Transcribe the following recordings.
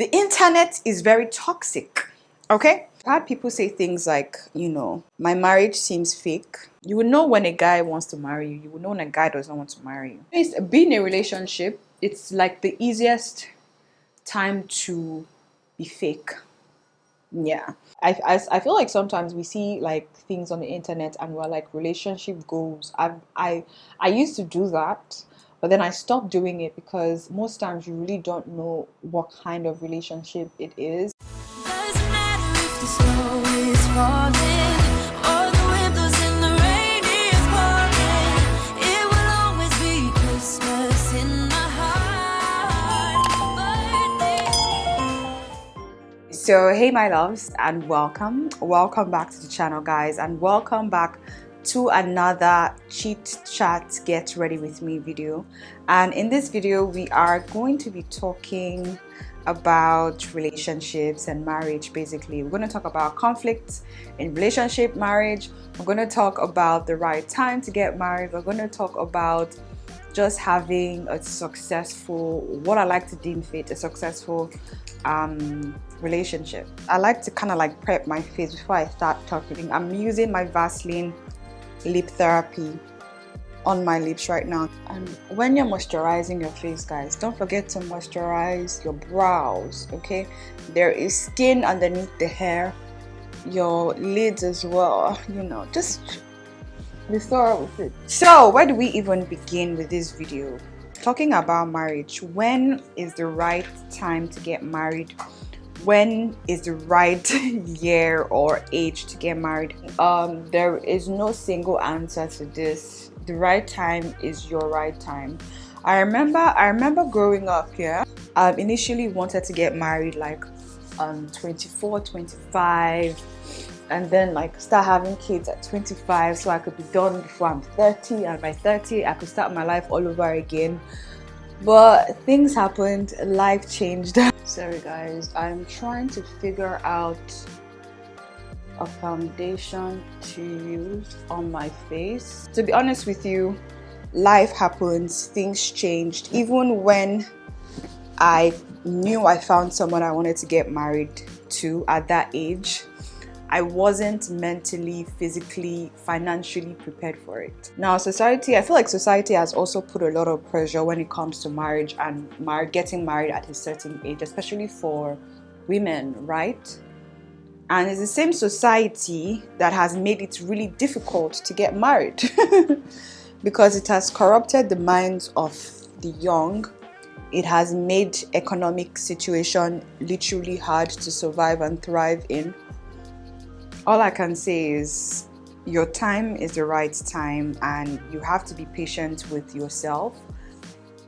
The internet is very toxic, okay? I've had people say things like, my marriage seems fake. You will know when a guy wants to marry you. You will know when a guy doesn't want to marry you. Being in a relationship, it's like the easiest time to be fake. Yeah. I feel like sometimes we see like things on the internet and we're like relationship goals. I used to do that, but then I stopped doing it because most times you really don't know what kind of relationship it is. Doesn't matter if the snow is falling or the windows in the rain is pouring. It will always be Christmas in my heart. So hey my loves, and welcome back to the channel, guys, and welcome back to another chit chat get ready with me video. And in this video we are going to be talking about relationships and marriage. Basically, we're going to talk about conflicts in relationship, marriage. We're going to talk about the right time to get married. We're going to talk about just having a successful, what I like to deem a successful relationship. I like to kind of like prep my face before I start talking. I'm using my Vaseline lip therapy on my lips right now. And when you're moisturizing your face, guys, don't forget to moisturize your brows, okay? There is skin underneath the hair, your lids as well, just be thorough with it. So where do we even begin with this video? Talking about marriage. When is the right time to get married? When is the right year or age to get married? There is no single answer to this. The right time is your right time. I remember growing up, yeah. I initially wanted to get married like 24, 25, and then like start having kids at 25 so I could be done before I'm 30, and by 30 I could start my life all over again. But things happened, life changed. Sorry guys, I'm trying to figure out a foundation to use on my face. To be honest with you, life happens, things changed. Even when I knew I found someone I wanted to get married to at that age, I wasn't mentally, physically, financially prepared for it. Now, I feel like society has also put a lot of pressure when it comes to marriage and getting married at a certain age, especially for women, right? And it's the same society that has made it really difficult to get married because it has corrupted the minds of the young. It has made economic situation literally hard to survive and thrive in. All I can say is your time is the right time, and you have to be patient with yourself,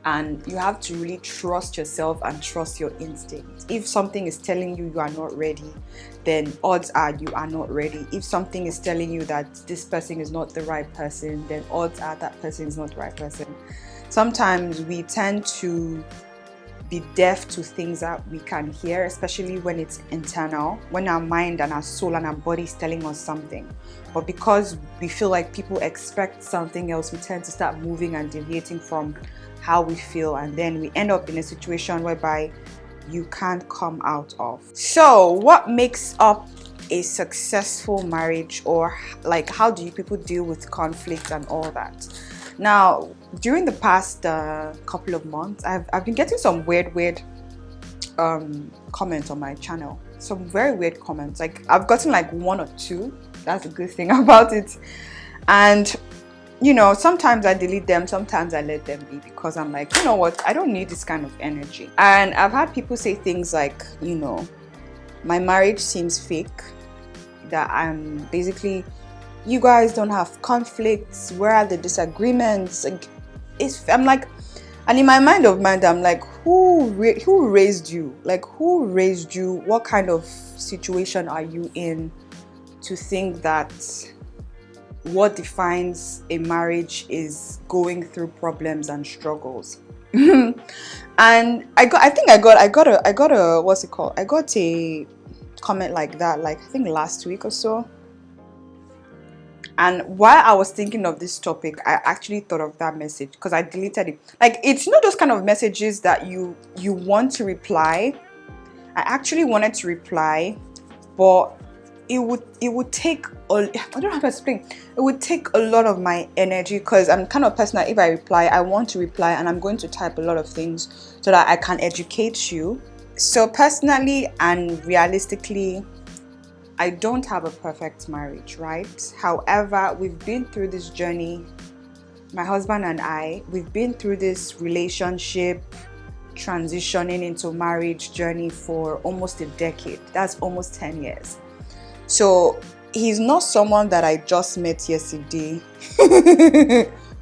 and you have to really trust yourself and trust your instincts. If something is telling you are not ready, then odds are you are not ready. If something is telling you that this person is not the right person, then odds are that person is not the right person. Sometimes we tend to be deaf to things that we can hear, especially when it's internal, when our mind and our soul and our body is telling us something. But because we feel like people expect something else, we tend to start moving and deviating from how we feel, and then we end up in a situation whereby you can't come out of. So what makes up a successful marriage, or like how do people deal with conflict and all that? Now, during the past couple of months, I've been getting some weird comments on my channel. Some very weird comments. Like, I've gotten like one or two. That's a good thing about it. And sometimes I delete them, sometimes I let them be, because I'm like, you know what, I don't need this kind of energy. And I've had people say things like, my marriage seems fake, that I'm basically, you guys don't have conflicts, where are the disagreements? Like, I'm like, and in my mind, I'm like, who raised you? Like, who raised you? What kind of situation are you in to think that what defines a marriage is going through problems and struggles? And I got a what's it called? I got a comment like that, like I think last week or so. And while I was thinking of this topic, I actually thought of that message because I deleted it. Like, it's those kind of messages that you want to reply I actually wanted to reply, but it would take I don't know how to explain. It would take a lot of my energy, because I'm kind of person that if I reply, I want to reply, and I'm going to type a lot of things so that I can educate you. So personally and realistically, I don't have a perfect marriage, right? However, we've been through this journey, my husband and I, we've been through this relationship transitioning into marriage journey for almost a decade. That's almost 10 years. So he's not someone that I just met yesterday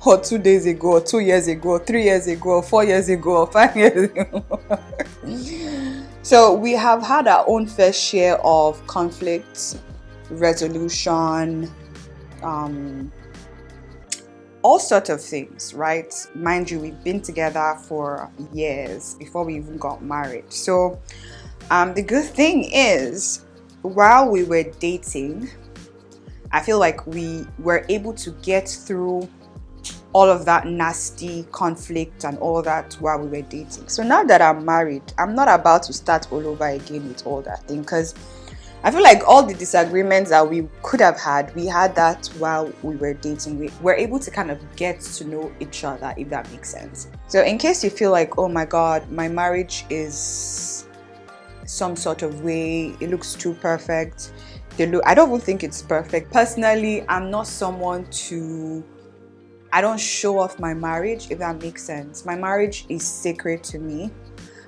or 2 days ago, or 2 years ago, or 3 years ago, or 4 years ago, or 5 years ago. So we have had our own fair share of conflicts, resolution, all sorts of things, right? Mind you, we've been together for years before we even got married. So the good thing is, while we were dating, I feel like we were able to get through all of that nasty conflict and all that while we were dating. So now that I'm married, I'm not about to start all over again with all that thing, because I feel like all the disagreements that we could have had, we had that while we were dating. We were able to kind of get to know each other, if that makes sense. So in case you feel like, oh my God, my marriage is some sort of way, it looks too perfect. I don't even think it's perfect. Personally, I'm not someone I don't show off my marriage, if that makes sense. My marriage is sacred to me.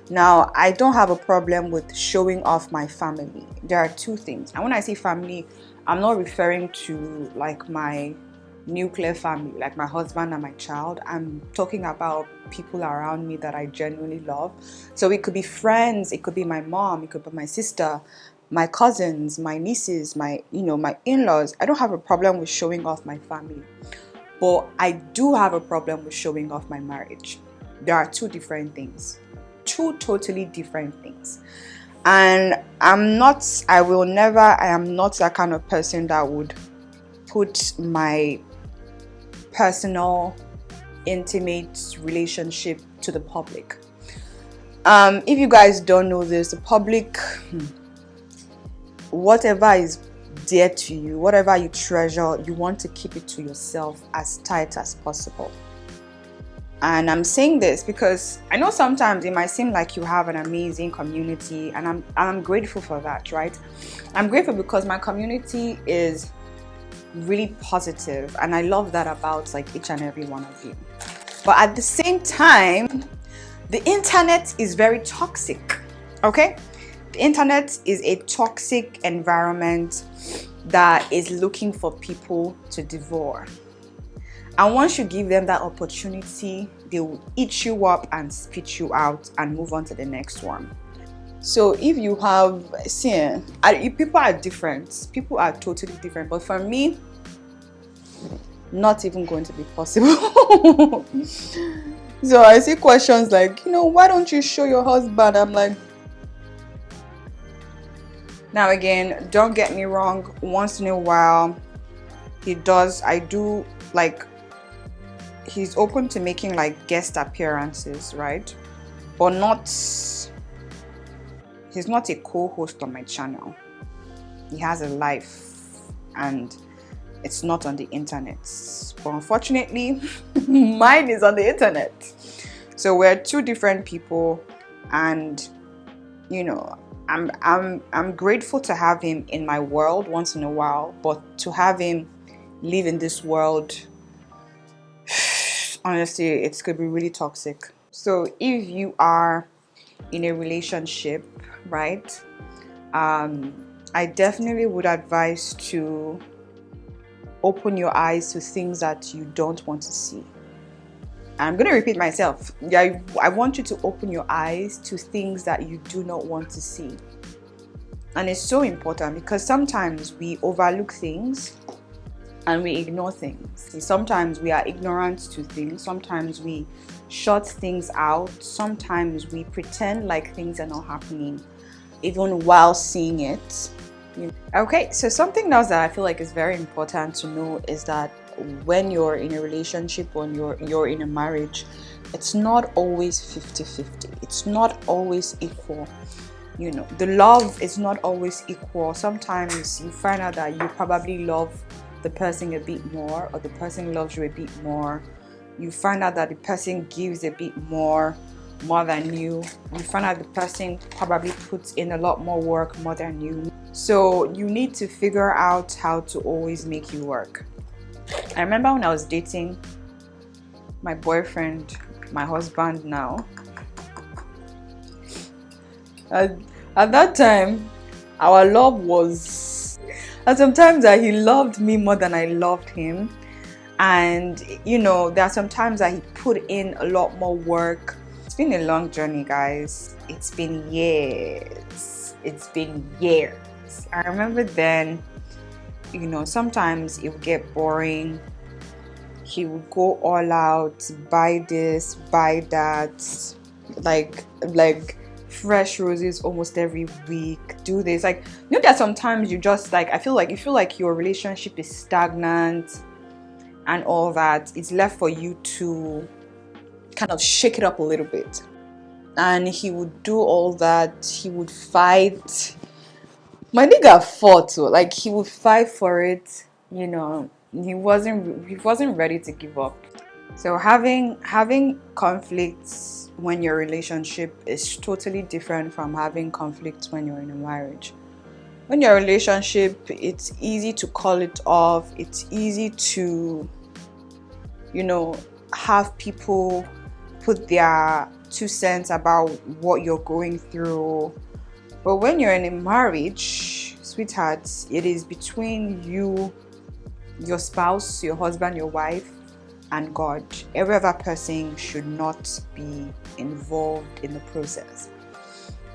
Now, I don't have a problem with showing off my family. There are two things. And when I say family, I'm not referring to like my nuclear family, like my husband and my child. I'm talking about people around me that I genuinely love. So it could be friends, it could be my mom, it could be my sister, my cousins, my nieces, my in-laws. I don't have a problem with showing off my family. But I do have a problem with showing off my marriage. There are two different things. Two totally different things. And I am not that kind of person that would put my personal, intimate relationship to the public. If you guys don't know this, the public, whatever is dear to you, whatever you treasure, you want to keep it to yourself as tight as possible. And I'm saying this because I know sometimes it might seem like you have an amazing community, and I'm grateful for that, right? I'm grateful because my community is really positive, and I love that about like each and every one of you. But at the same time, the internet is very toxic, okay? The internet is a toxic environment that is looking for people to devour. And once you give them that opportunity, they will eat you up and spit you out and move on to the next one. So if you have, people are different. People are totally different. But for me, not even going to be possible. So I see questions like, why don't you show your husband? I'm like, now again, don't get me wrong, once in a while he's open to making like guest appearances, right? But he's not a co-host on my channel. He has a life and it's not on the internet. But unfortunately, mine is on the internet. So we're two different people, and I'm grateful to have him in my world once in a while, but to have him live in this world, honestly, it's going to be really toxic. So if you are in a relationship, right, I definitely would advise to open your eyes to things that you don't want to see. I'm going to repeat myself. I want you to open your eyes to things that you do not want to see. And it's so important because sometimes we overlook things and we ignore things. Sometimes we are ignorant to things. Sometimes we shut things out. Sometimes we pretend like things are not happening, even while seeing it. Okay, so something else that I feel like is very important to know is that when you're in a relationship, when you're in a marriage, it's not always 50-50. It's not always equal. You know, the love is not always equal. Sometimes you find out that you probably love the person a bit more, or the person loves you a bit more. You find out that the person gives a bit more than you. You find out the person probably puts in a lot more work more than you. So you need to figure out how to always make it work. I remember when I was dating my boyfriend, my husband now, at that time our love was, and sometimes that he loved me more than I loved him. And you know, there are some times that he put in a lot more work. It's been a long journey, guys. It's been years. It's been years. I remember then, you know, sometimes it would get boring. He would go all out, buy this, buy that, like fresh roses almost every week, do this. Like, you know, that sometimes you just like, I feel like you feel like your relationship is stagnant and all that. It's left for you to kind of shake it up a little bit. And he would do all that. He would fight. My nigga fought too. Like, he would fight for it. You know, he wasn't ready to give up. So having conflicts when your relationship is totally different from having conflicts when you're in a marriage. When your relationship, it's easy to call it off. It's easy to, you know, have people put their 2 cents about what you're going through. But when you're in a marriage, sweethearts, it is between you, your spouse, your husband, your wife, and God. Every other person should not be involved in the process.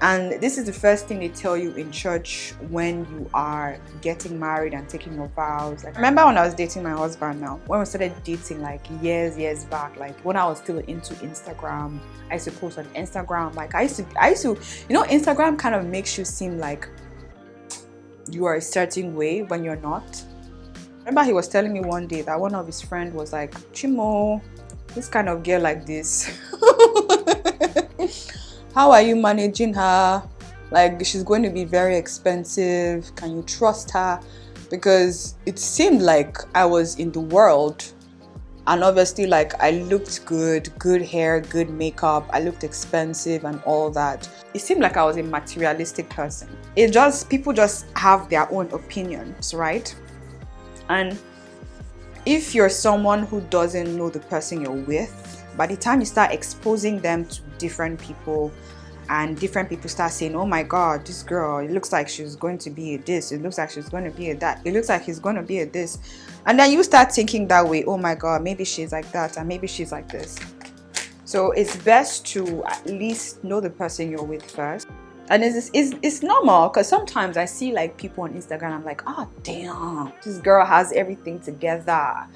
And this is the first thing they tell you in church when you are getting married and taking your vows. Like, I remember when I was dating my husband now, when we started dating like years back, like when I was still into Instagram, I used to post on Instagram. Like I used to, you know, Instagram kind of makes you seem like you are a certain way when you're not. Remember he was telling me one day that one of his friends was like, Chimo, this kind of girl like this. How are you managing her? Like, she's going to be very expensive. Can you trust her? Because it seemed like I was in the world, and obviously like I looked good hair, good makeup, I looked expensive and all that. It seemed like I was a materialistic person. People just have their own opinions, right? And if you're someone who doesn't know the person you're with, by the time you start exposing them to different people, and different people start saying, oh my God, this girl, it looks like she's going to be a this, it looks like she's going to be a that, it looks like he's going to be a this. And then you start thinking that way, oh my God, maybe she's like that, and maybe she's like this. So it's best to at least know the person you're with first. And it's normal, because sometimes I see like people on Instagram, I'm like, oh damn, this girl has everything together.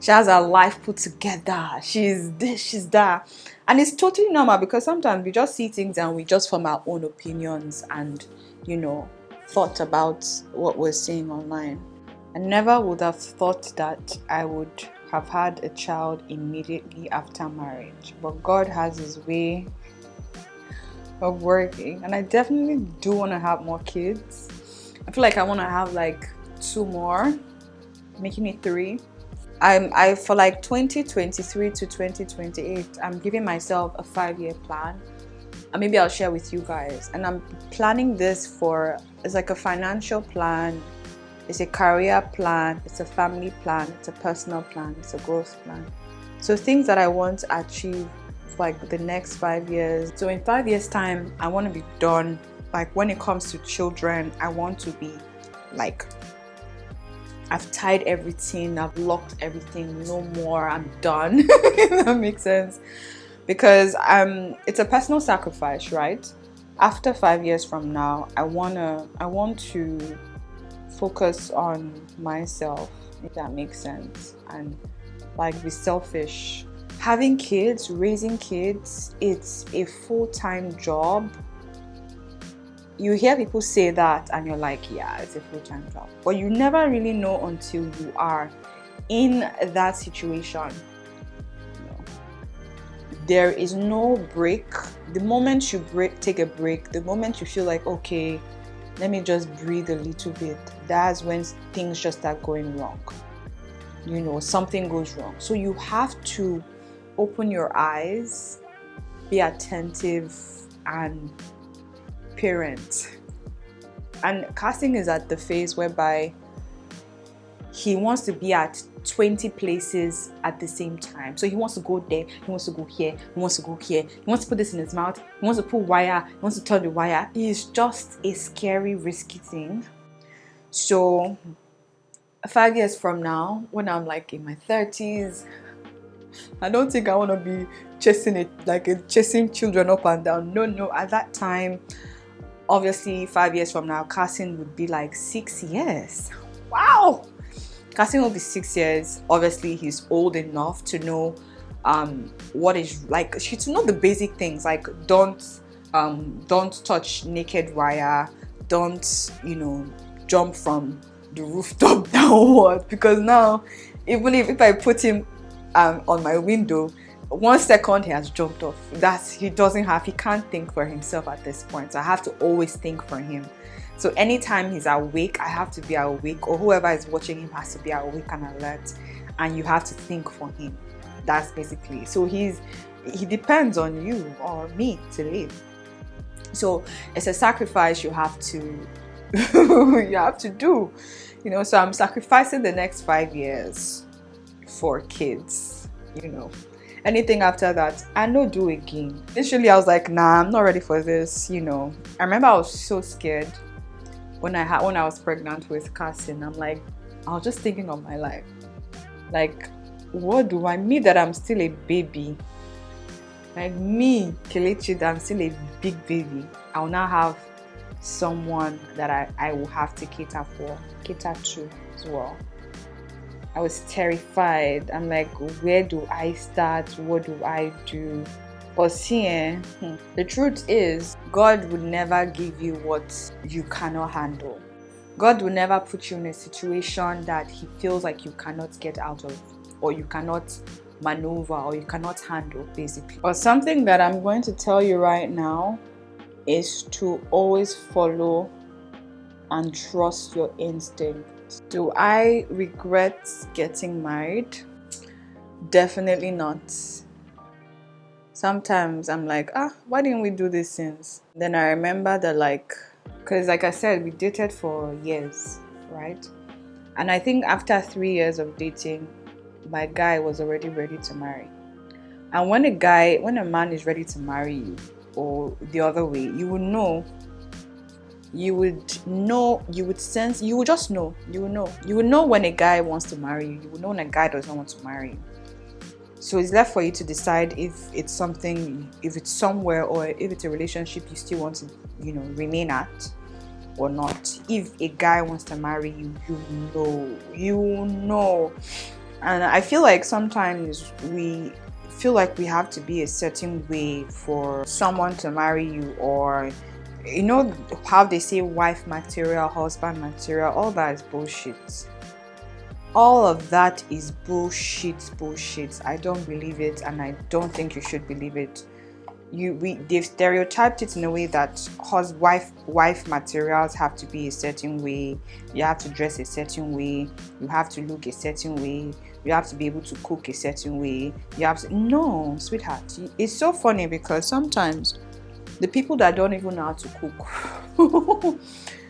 She has her life put together. She's this, she's that. And it's totally normal, because sometimes we just see things and we just form our own opinions and, you know, thought about what we're seeing online. I never would have thought that I would have had a child immediately after marriage. But God has his way of working. And I definitely do want to have more kids. I feel like I want to have like 2 more, making it 3. I for like 2023 to 2028, I'm giving myself a 5-year plan, and maybe I'll share with you guys. And I'm planning this for, it's like a financial plan, it's a career plan, it's a family plan, it's a personal plan, it's a growth plan. So things that I want to achieve for like the next 5 years. So in 5 years time, I want to be done. Like when it comes to children, I want to be like, I've tied everything, I've locked everything, no more, I'm done. If that makes sense. Because it's a personal sacrifice, right? After 5 years from now, I want to focus on myself, if that makes sense, and like be selfish. Having kids, raising kids, it's a full-time job. You hear people say that and you're like, yeah, it's a full-time job. But you never really know until you are in that situation. There is no break. The moment you take a break, the moment you feel like, okay, let me just breathe a little bit, that's when things just start going wrong. You know, something goes wrong. So you have to open your eyes, be attentive, and parent. And casting is at the phase whereby he wants to be at 20 places at the same time. So he wants to go there, he wants to go here, he wants to go here, he wants to put this in his mouth, he wants to put wire, he wants to turn the wire. It's just a scary, risky thing. So 5 years from now, when I'm like in my 30s, I don't think I want to be chasing children up and down. No, at that time, obviously 5 years from now, casting would be like 6 years. Wow! Casting will be 6 years. Obviously, he's old enough to know what is like, to know the basic things, like don't touch naked wire, don't, you know, jump from the rooftop downward, because now even if I put him on my window, 1 second he has jumped off. He can't think for himself at this point, so I have to always think for him. So anytime he's awake, I have to be awake, or whoever is watching him has to be awake and alert, and you have to think for him. That's basically, so he depends on you or me to live. So it's a sacrifice you have to do, you know. So I'm sacrificing the next 5 years for kids, you know. Anything after that, I no do again. Initially I was like, nah, I'm not ready for this, you know. I remember I was so scared when I was pregnant with Cassin. I'm like, I was just thinking of my life, like, what do I mean that I'm still a baby? Like me, Kelechi, that I'm still a big baby. I will now have someone that I will have to cater to as well. I was terrified. I'm like, where do I start? What do I do? But see, the truth is, God would never give you what you cannot handle. God will never put you in a situation that He feels like you cannot get out of, or you cannot maneuver, or you cannot handle, basically. But something that I'm going to tell you right now is to always follow and trust your instincts. Do I regret getting married? Definitely not. Sometimes I'm like, why didn't we do this since? Then I remember that, because like I said, we dated for years, right? And I think after 3 years of dating, my guy was already ready to marry. And when a man is ready to marry you, or the other way, you would know, you would sense, you would just know, you would know when a guy wants to marry you, you would know when a guy does not want to marry you. So it's left for you to decide if it's something, if it's somewhere, or if it's a relationship you still want to, remain at or not. If a guy wants to marry you, you know. And I feel like sometimes we feel like we have to be a certain way for someone to marry you, or how they say wife material, husband material, all that is bullshit. All of that is bullshit. I don't believe it, and I don't think you should believe it. They've stereotyped it in a way that wife materials have to be a certain way, you have to dress a certain way, you have to look a certain way, you have to be able to cook a certain way, no, sweetheart. It's so funny because sometimes the people that don't even know how to cook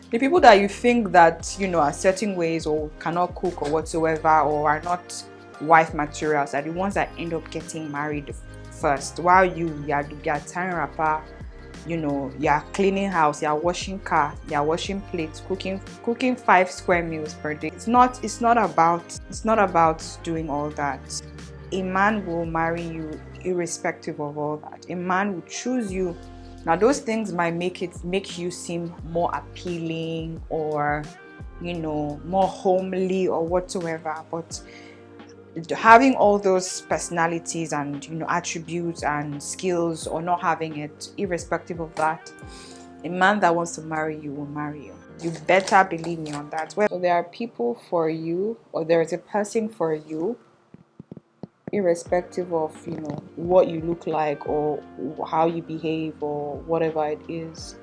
the people that you think that are certain ways or cannot cook or whatsoever, or are not wife materials, are the ones that end up getting married first, while you are tying wrapper, you are cleaning house, you are washing car, you are washing plates, cooking 5 square meals per day. It's not about doing all that. A man will marry you irrespective of all that. A man will choose you. Now those things might make you seem more appealing, or more homely or whatsoever, but having all those personalities and attributes and skills, or not having it, irrespective of that, a man that wants to marry you will marry you. You better believe me on that. So there are people for you, or there is a person for you irrespective of, you know, what you look like or how you behave or whatever it is.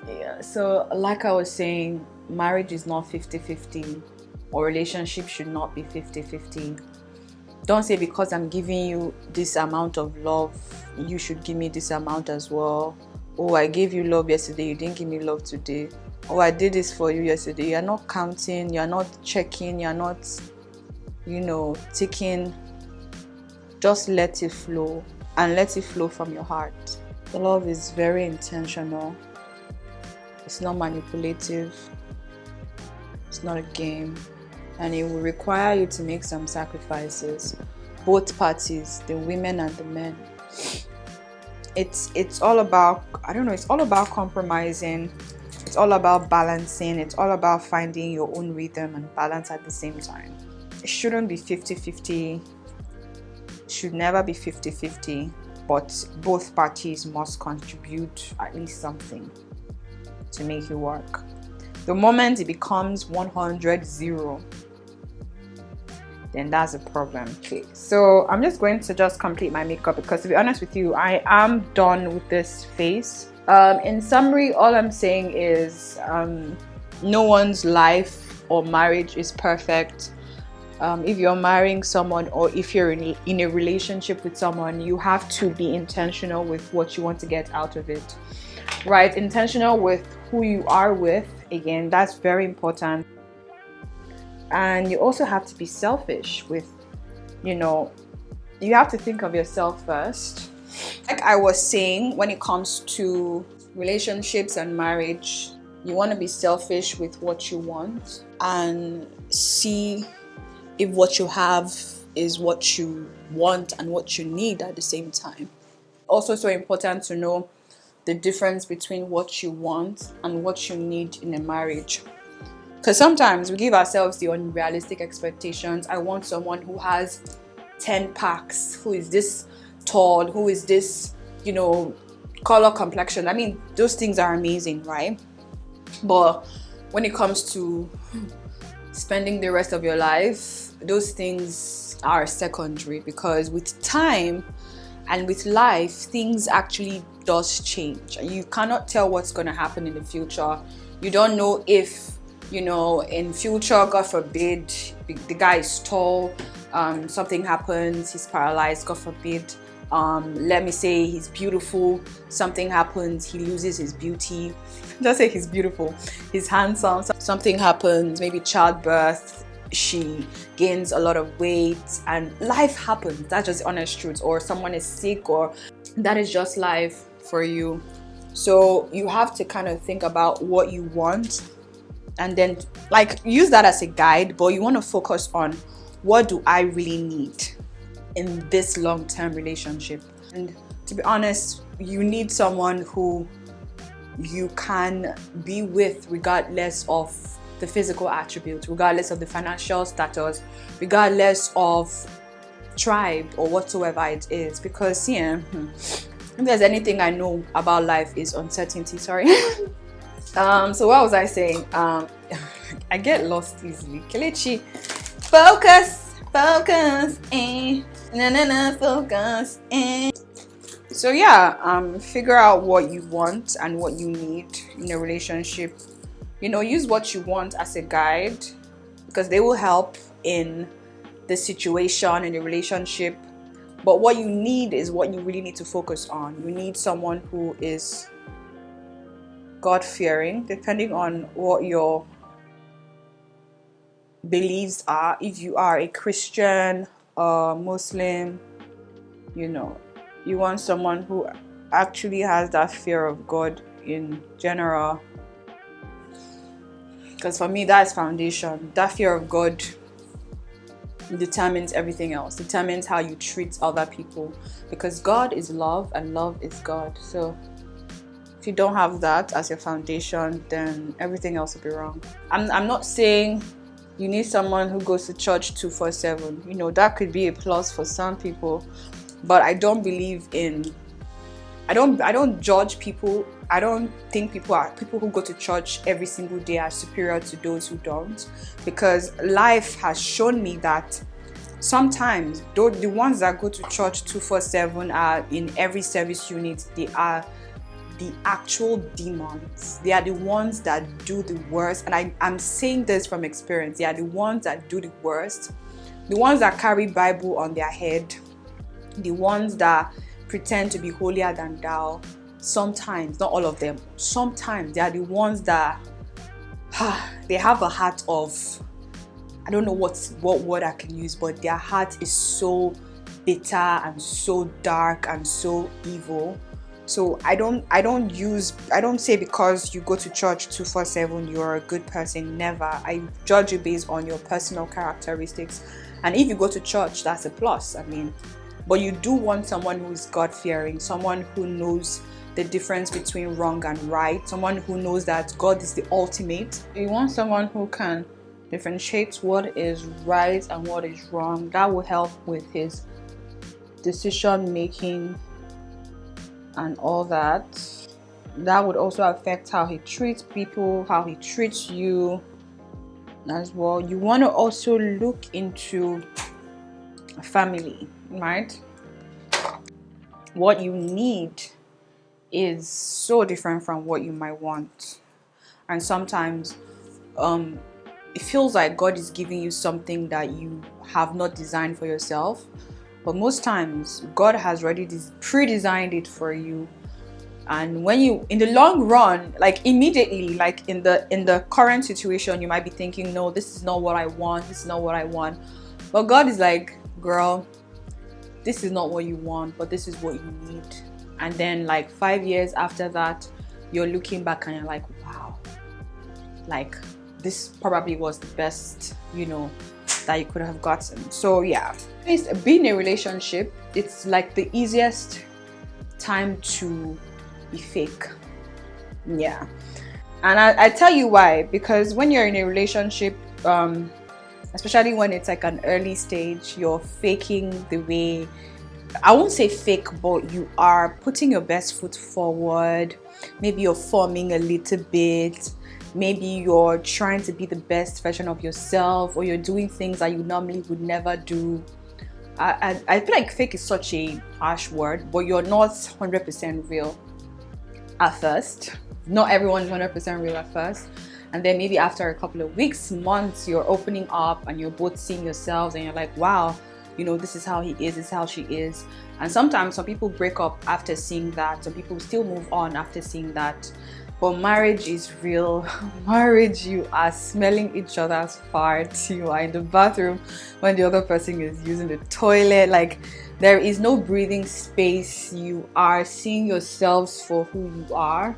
Yeah, so like I was saying, marriage is not 50-50, or relationship should not be 50-50. Don't say because I'm giving you this amount of love, you should give me this amount as well. Oh, I gave you love yesterday, you didn't give me love today. Oh, I did this for you yesterday. You're not counting, you're not checking, you're not, you know, ticking. Just let it flow, and let it flow from your heart. The love is very intentional. It's not manipulative. It's not a game. And it will require you to make some sacrifices. Both parties, the women and the men. It's all about, I don't know, it's all about compromising. It's all about balancing. It's all about finding your own rhythm and balance at the same time. It shouldn't be 50-50. It should never be 50-50. But both parties must contribute at least something to make it work. The moment it becomes 100-0, then that's a problem. Okay, so I'm just going to just complete my makeup, because to be honest with you, I am done with this face. In summary, all I'm saying is no one's life or marriage is perfect. If you're marrying someone, or if you're in a relationship with someone, you have to be intentional with what you want to get out of it, right? Intentional with who you are with. Again, that's very important. And you also have to be selfish with, you know, you have to think of yourself first. Like I was saying, when it comes to relationships and marriage, you want to be selfish with what you want and see if what you have is what you want and what you need at the same time. Also, so important to know the difference between what you want and what you need in a marriage. Because sometimes we give ourselves the unrealistic expectations. I want someone who has 10 packs, who is this tall, who is this, you know, color, complexion. I mean, those things are amazing, right? But when it comes to spending the rest of your life, those things are secondary, because with time and with life, things actually does change. You cannot tell what's going to happen in the future. You don't know if, you know, in future, God forbid, the guy is tall, something happens, he's paralyzed, God forbid. Let me say he's beautiful, something happens, he loses his beauty. Just say he's beautiful, he's handsome, something happens, maybe childbirth, she gains a lot of weight, and life happens. That's just the honest truth. Or someone is sick, or that is just life for you. So you have to kind of think about what you want, and then like use that as a guide, but you want to focus on, what do I really need in this long-term relationship? And to be honest, you need someone who you can be with regardless of the physical attributes, regardless of the financial status, regardless of tribe or whatsoever it is. Because yeah, if there's anything I know about life is uncertainty. Sorry. So what was I saying? I get lost easily. Kelechi, focus, focus, So yeah, figure out what you want and what you need in a relationship. You know, use what you want as a guide, because they will help in the situation, in the relationship. But what you need is what you really need to focus on. You need someone who is God-fearing, depending on what your beliefs are. If you are a Christian or Muslim, you know, you want someone who actually has that fear of God in general. Because for me, that is foundation. That fear of God determines everything else, determines how you treat other people. Because God is love and love is God. So if you don't have that as your foundation, then everything else will be wrong. I'm not saying you need someone who goes to church 24/7. You know, that could be a plus for some people. But I don't believe in, I don't judge people. I don't think people who go to church every single day are superior to those who don't, because life has shown me that Sometimes though the ones that go to church 247 are in every service unit, they are the actual demons. They are the ones that do the worst, and I'm saying this from experience. They are the ones that do the worst, the ones that carry Bible on their head, the ones that pretend to be holier than thou. Sometimes, not all of them, sometimes they are the ones that they have a heart of, I don't know what word I can use, but their heart is so bitter and so dark and so evil. So I don't say because you go to church 247 you're a good person. Never. I judge you based on your personal characteristics, and if you go to church, that's a plus. I mean, but you do want someone who is God-fearing, someone who knows the difference between wrong and right, someone who knows that God is the ultimate. You want someone who can differentiate what is right and what is wrong. That will help with his decision making and all that. That would also affect how he treats people, how he treats you as well. You want to also look into family, right? What you need is so different from what you might want, and sometimes it feels like God is giving you something that you have not designed for yourself. But most times, God has already pre-designed it for you. And when you, in the long run, like immediately, like in the current situation, you might be thinking, no, this is not what I want. This is not what I want. But God is like, girl, this is not what you want, but this is what you need. And then like 5 years after that, you're looking back and you're like, wow, like this probably was the best, that you could have gotten. So yeah, being in a relationship, it's like the easiest time to be fake. Yeah. And I tell you why. Because when you're in a relationship, especially when it's like an early stage, you're faking the way, I won't say fake, but you are putting your best foot forward. Maybe you're forming a little bit. Maybe you're trying to be the best version of yourself, or you're doing things that you normally would never do. I feel like fake is such a harsh word, but you're not 100% real at first. Not everyone is 100% real at first. And then maybe after a couple of weeks, months, you're opening up and you're both seeing yourselves and you're like, wow, this is how he is, this is how she is. And sometimes some people break up after seeing that. Some people still move on after seeing that. But marriage is real. Marriage, you are smelling each other's farts. You are in the bathroom when the other person is using the toilet. Like, there is no breathing space. You are seeing yourselves for who you are.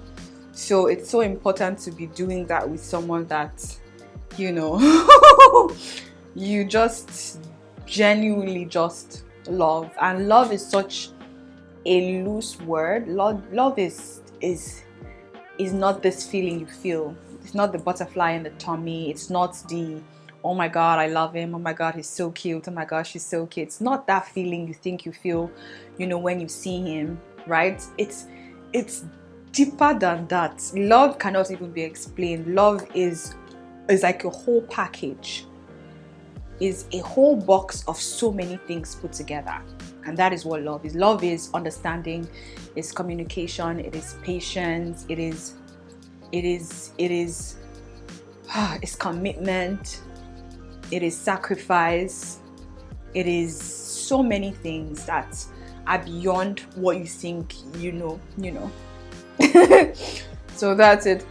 So it's so important to be doing that with someone that, you just genuinely just love. And love is such a loose word. Love is not this feeling you feel. It's not the butterfly in the tummy. It's not the, oh my God, I love him. Oh my God, he's so cute. Oh my gosh, she's so cute. It's not that feeling you think you feel, when you see him, right? It's deeper than that. Love cannot even be explained. Love is like a whole package. Is a whole box of so many things put together. And that is what love is. Love is understanding, it's communication, it is patience, it's commitment, it is sacrifice, it is so many things that are beyond what you think So that's it.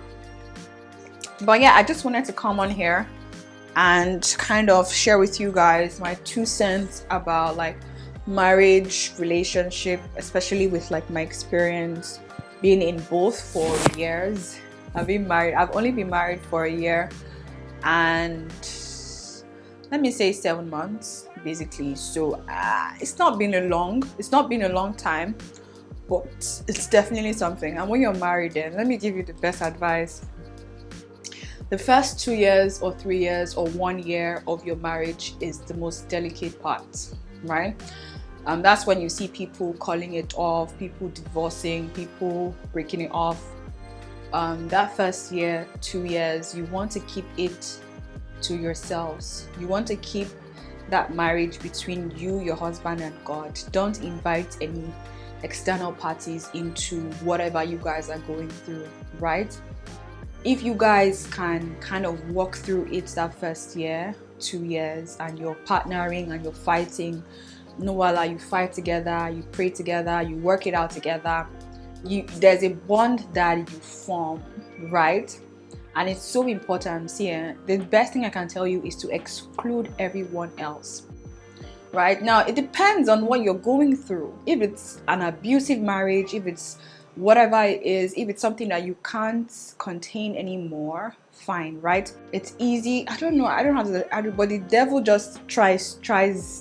But yeah, I just wanted to come on here and kind of share with you guys my 2 cents about like marriage, relationship, especially with like my experience being in both for years. I've only been married for a year and let me say 7 months basically. So it's not been a long time, but it's definitely something. And when you're married, then let me give you the best advice. The first 2 years or 3 years or 1 year of your marriage is the most delicate part, right? That's when you see people calling it off, people divorcing, people breaking it off. That first year, 2 years, you want to keep it to yourselves. You want to keep that marriage between you, your husband, and God. Don't invite any external parties into whatever you guys are going through, right? If you guys can kind of walk through it that first year, 2 years, and you're partnering and you're fighting, no, voila, you fight together, you pray together, you work it out together, there's a bond that you form, right? And it's so important. See, the best thing I can tell you is to exclude everyone else. Right now, it depends on what you're going through. If it's an abusive marriage, if it's whatever it is, if it's something that you can't contain anymore, fine, right? It's easy. I don't have to, but the devil just tries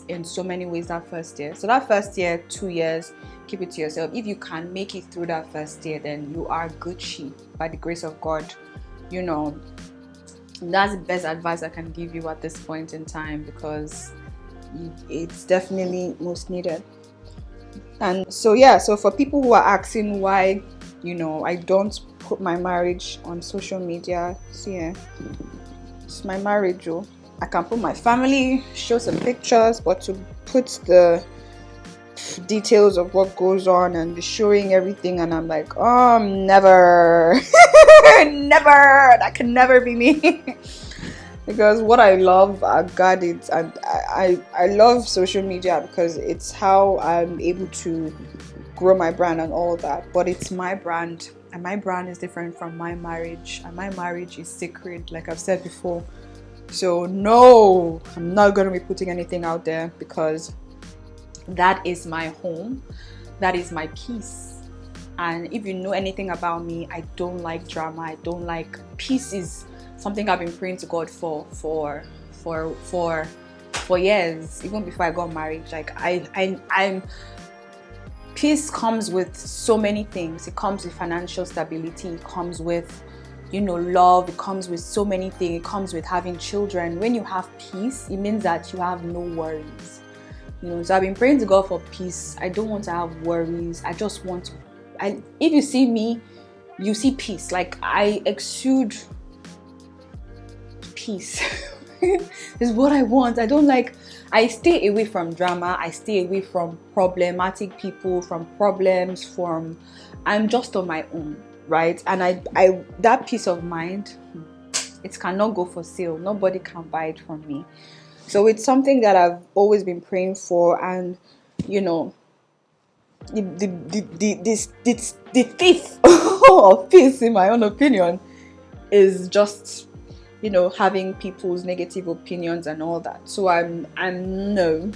in so many ways that first year. So that first year, 2 years, keep it to yourself. If you can make it through that first year, then you are Gucci by the grace of God. You know, that's the best advice I can give you at this point in time, because it's definitely most needed. And so yeah, so for people who are asking why, you know, I don't put my marriage on social media, see, it's my marriage. Oh, I can put my family, show some pictures, but to put the details of what goes on and be showing everything, and I'm like, oh, never. Never, that can never be me. Because what I love, I got it, and I love social media because it's how I'm able to grow my brand and all that. But it's my brand, and my brand is different from my marriage, and my marriage is sacred, like I've said before. So no, I'm not gonna be putting anything out there, because that is my home, that is my peace. And if you know anything about me, I don't like drama. I don't like, peace is something I've been praying to God for years, even before I got married. Like I'm peace comes with so many things. It comes with financial stability, it comes with, you know, love, it comes with so many things, it comes with having children. When you have peace, it means that you have no worries. You know, so I've been praying to God for peace. I don't want to have worries. I just want to, if you see me, you see peace. Like, I exude peace. Is what I want. I stay away from drama. I stay away from problematic people, from problems, I'm just on my own, right? And I that peace of mind, it cannot go for sale. Nobody can buy it from me. So it's something that I've always been praying for. And you know, the thief of peace, in my own opinion, is just, you know, having people's negative opinions and all that. So I'm no.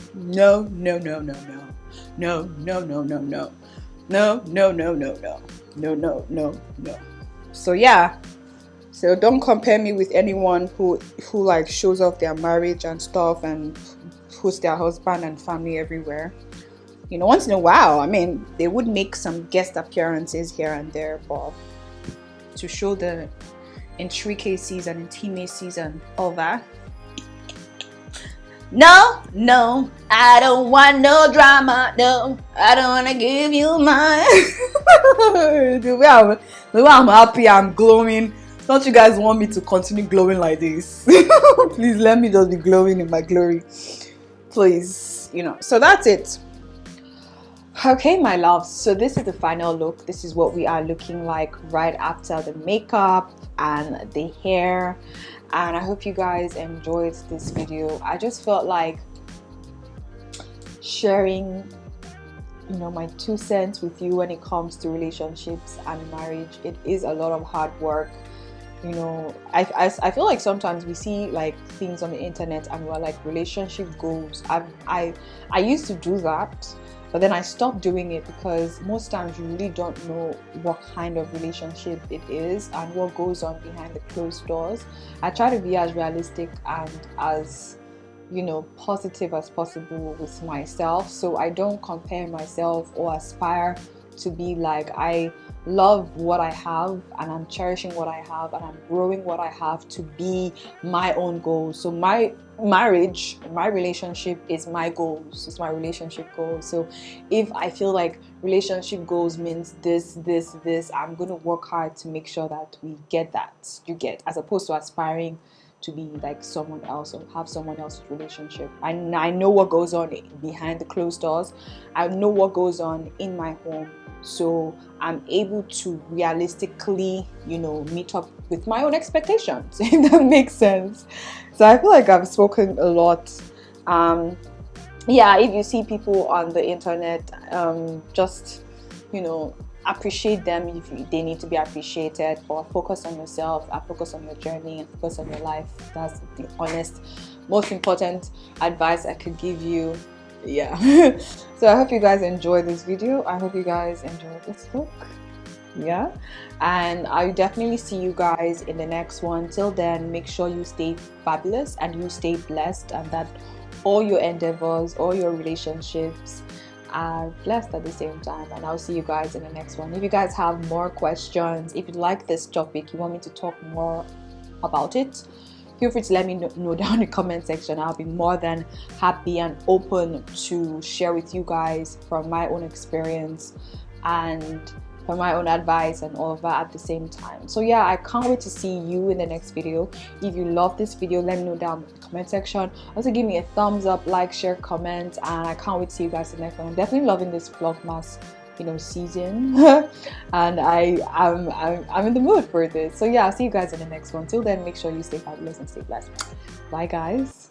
So yeah, so don't compare me with anyone who like shows off their marriage and stuff and puts their husband and family everywhere. You know, once in a while, I mean, they would make some guest appearances here and there, but to show the intricacies and intimacies and all that, no, I don't want no drama. No, I don't want to give you mine. The way I'm happy, I'm glowing. Don't you guys want me to continue glowing like this? Please let me just be glowing in my glory, please. You know, so that's it. Okay, my loves, so this is the final look. This is what we are looking like right after the makeup and the hair. And I hope you guys enjoyed this video. I just felt like sharing, you know, my 2 cents with you when it comes to relationships and marriage. It is a lot of hard work. You know, I feel like sometimes we see like things on the internet and we're like, relationship goals. I used to do that, but then I stopped doing it because most times you really don't know what kind of relationship it is and what goes on behind the closed doors. I try to be as realistic and as, you know, positive as possible with myself, so I don't compare myself or aspire to be like, I love what I have and I'm cherishing what I have and I'm growing what I have to be my own goals. So my marriage, my relationship is my goals. It's my relationship goals. So if I feel like relationship goals means this, I'm going to work hard to make sure that we get that. You get, as opposed to aspiring to be like someone else or have someone else's relationship. I know what goes on behind the closed doors. I know what goes on in my home, so I'm able to realistically, you know, meet up with my own expectations, if that makes sense. So I feel like I've spoken a lot. Yeah, if you see people on the internet, just, you know, appreciate them if they need to be appreciated, or focus on yourself and focus on your journey and focus on your life. That's the honest, most important advice I could give you. Yeah. So I hope you guys enjoyed this video. I hope you guys enjoyed this book. Yeah, and I'll definitely see you guys in the next one. Till then, make sure you stay fabulous and you stay blessed, and that all your endeavors, all your relationships are blessed at the same time. And I'll see you guys in the next one. If you guys have more questions, if you like this topic, you want me to talk more about it, feel free to let me know down in the comment section. I'll be more than happy and open to share with you guys from my own experience and from my own advice and all of that at the same time. So yeah, I can't wait to see you in the next video. If you love this video, let me know down in the comment section. Also give me a thumbs up, like, share, comment, and I can't wait to see you guys in the next one. I'm definitely loving this vlogmas, you know, season and I'm in the mood for this. So yeah, I'll see you guys in the next one. Till then, make sure you stay fabulous and stay blessed. Bye guys.